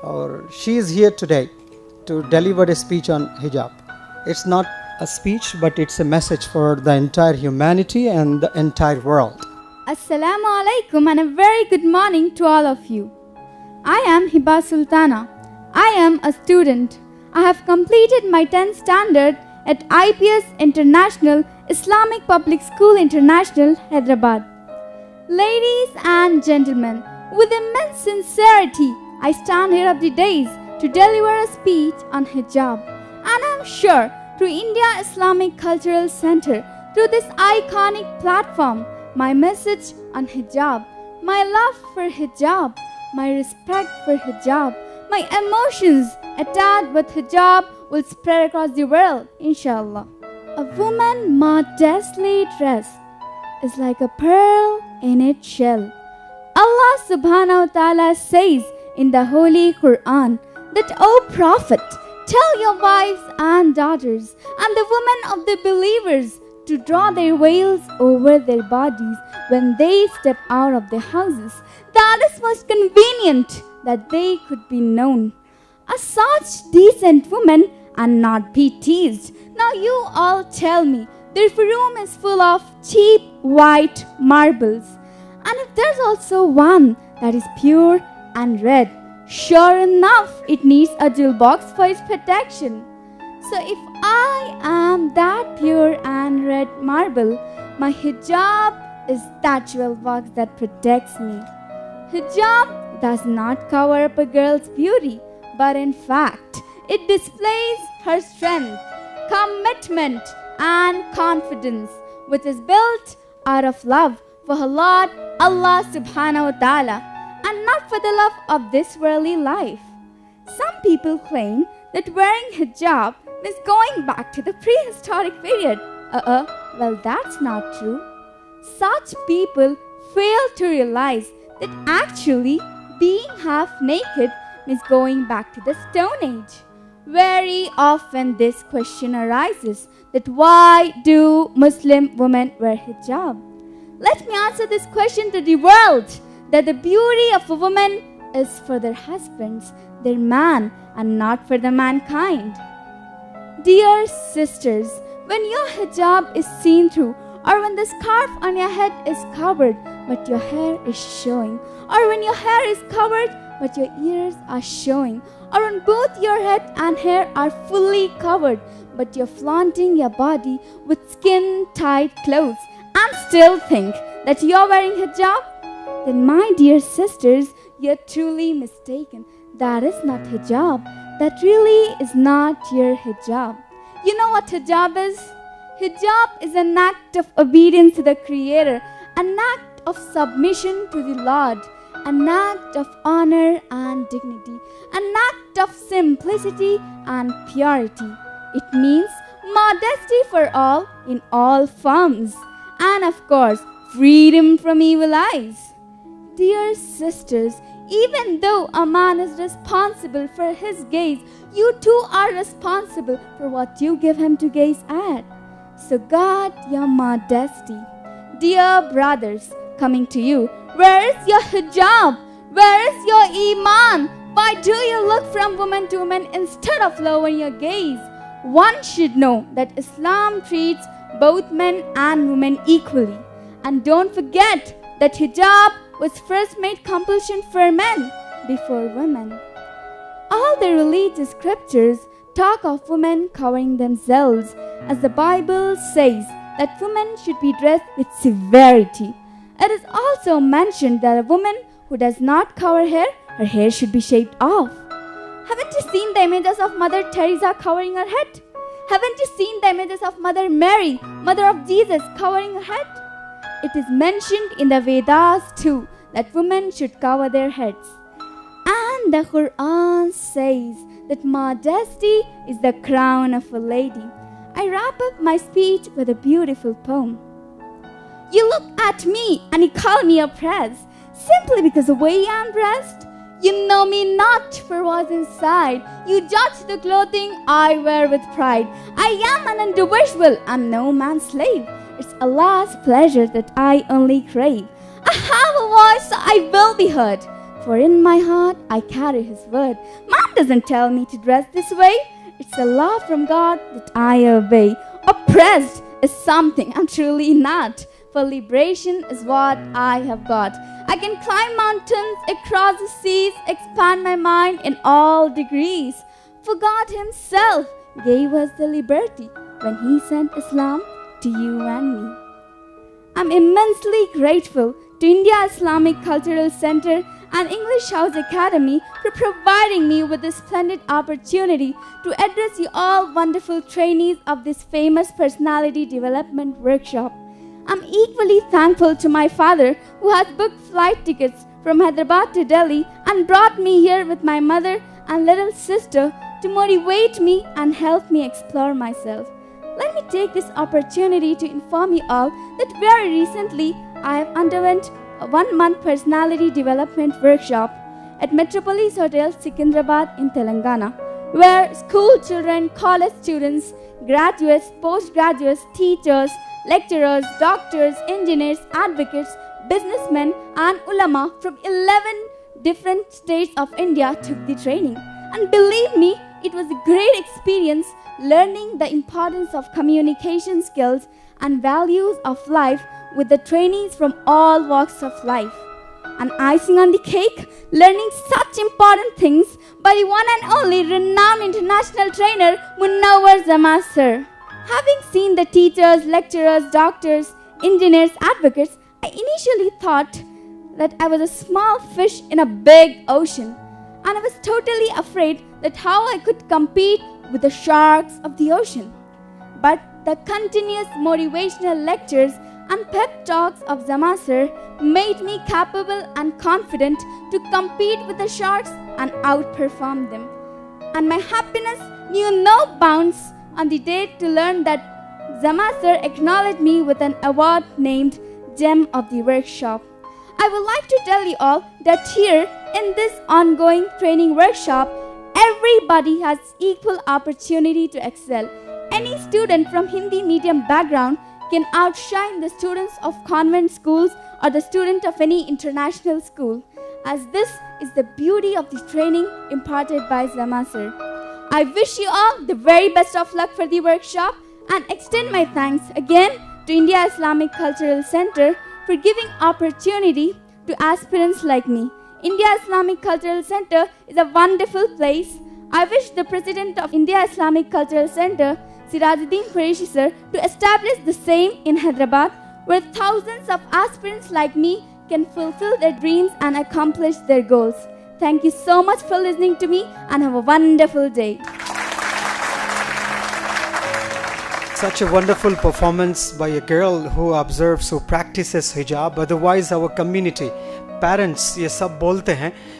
or she is here today to deliver a speech on hijab. It's not a speech, but it's a message for the entire humanity and the entire world. Assalamu alaikum and a very good morning to all of you. I am Heba Sultana. I am a student. I have completed my 10th standard at IPS International Islamic Public School International, Hyderabad. Ladies and gentlemen, with immense sincerity, I stand here every day to deliver a speech on hijab. And I am sure through India Islamic Cultural Center, through this iconic platform, my message on hijab, my love for hijab, my respect for hijab, my emotions attached with hijab will spread across the world, inshallah. A woman modestly dressed is like a pearl in its shell. Allah subhanahu wa ta'ala says in the Holy Quran that, O Prophet, tell your wives and daughters and the women of the believers to draw their veils over their bodies when they step out of their houses. That is most convenient that they could be known as such decent women and not be teased. Now you all tell me, their room is full of cheap white marbles, and if there's also one that is pure and red, sure enough it needs a jewel box for its protection. So if I am that pure and red marble, my hijab is that jewel box that protects me. Hijab does not cover up a girl's beauty, but in fact, it displays her strength, commitment, and confidence, which is built out of love for her Lord Allah subhanahu wa ta'ala, and not for the love of this worldly life. Some people claim that wearing hijab means going back to the prehistoric period. Well, that's not true. Such people fail to realize that actually being half naked means going back to the Stone Age. Very often this question arises that why do Muslim women wear hijab? Let me answer this question to the world, that the beauty of a woman is for their husbands, their man, and not for the mankind. Dear sisters, when your hijab is seen through, or when the scarf on your head is covered but your hair is showing, or when your hair is covered but your ears are showing, or when both your head and hair are fully covered but you're flaunting your body with skin-tight clothes and still think that you're wearing hijab, then my dear sisters, you're truly mistaken. That is not hijab. That really is not your hijab. You know what hijab is? Hijab is an act of obedience to the Creator, an act of submission to the Lord, an act of honor and dignity, an act of simplicity and purity. It means modesty for all in all forms, and of course, freedom from evil eyes. Dear sisters, even though a man is responsible for his gaze, you too are responsible for what you give him to gaze at. So guard your modesty. Dear brothers, coming to you, where is your hijab? Where is your iman? Why do you look from woman to woman instead of lowering your gaze? One should know that Islam treats both men and women equally. And don't forget that hijab was first made compulsion for men before women. All the religious scriptures talk of women covering themselves, as the Bible says that women should be dressed with severity. It is also mentioned that a woman who does not cover her hair should be shaved off. Haven't you seen the images of Mother Teresa covering her head? Haven't you seen the images of Mother Mary, Mother of Jesus, covering her head? It is mentioned in the Vedas too that women should cover their heads. And the Quran says that modesty is the crown of a lady. I wrap up my speech with a beautiful poem. You look at me and you call me oppressed simply because of the way I am dressed. You know me not for what's inside. You judge the clothing I wear with pride. I am an individual, I'm no man's slave. It's Allah's pleasure that I only crave. I have a voice, so I will be heard. for in my heart I carry His word. Mom doesn't tell me to dress this way. It's a law from God that I obey. Oppressed is something I'm truly not, for liberation is what I have got. I can climb mountains, across the seas, expand my mind in all degrees. For God Himself gave us the liberty when He sent Islam to you and me. I'm immensely grateful to India Islamic Cultural Center and English House Academy for providing me with this splendid opportunity to address you all wonderful trainees of this famous personality development workshop. I'm equally thankful to my father who has booked flight tickets from Hyderabad to Delhi and brought me here with my mother and little sister to motivate me and help me explore myself. Let me take this opportunity to inform you all that very recently I have underwent a 1-month personality development workshop at Metropolis Hotel, Secunderabad in Telangana, where school children, college students, graduates, postgraduates, teachers, lecturers, doctors, engineers, advocates, businessmen and ulama from 11 different states of India took the training. And believe me, it was a great experience learning the importance of communication skills and values of life with the trainees from all walks of life. And icing on the cake, learning such important things by the one and only renowned international trainer Munawar Zaman sir. Having seen the teachers, lecturers, doctors, engineers, advocates, I initially thought that I was a small fish in a big ocean, and I was totally afraid that how I could compete with the sharks of the ocean. But the continuous motivational lectures and pep talks of Zaman sir made me capable and confident to compete with the sharks and outperform them. And my happiness knew no bounds on the day to learn that Zaman sir acknowledged me with an award named Gem of the Workshop. I would like to tell you all that here in this ongoing training workshop, everybody has equal opportunity to excel. Any student from Hindi medium background can outshine the students of convent schools or the student of any international school, as this is the beauty of the training imparted by Zaman sir. I wish you all the very best of luck for the workshop and extend my thanks again to India Islamic Cultural Center for giving opportunity to aspirants like me. India Islamic Cultural Center is a wonderful place. I wish the President of India Islamic Cultural Center, Sirajuddin Qureshi sir, to establish the same in Hyderabad, where thousands of aspirants like me can fulfill their dreams and accomplish their goals. Thank you so much for listening to me and have a wonderful day. Such a wonderful performance by a girl who observes, who practices hijab. Otherwise our community, parents ये सब बोलते हैं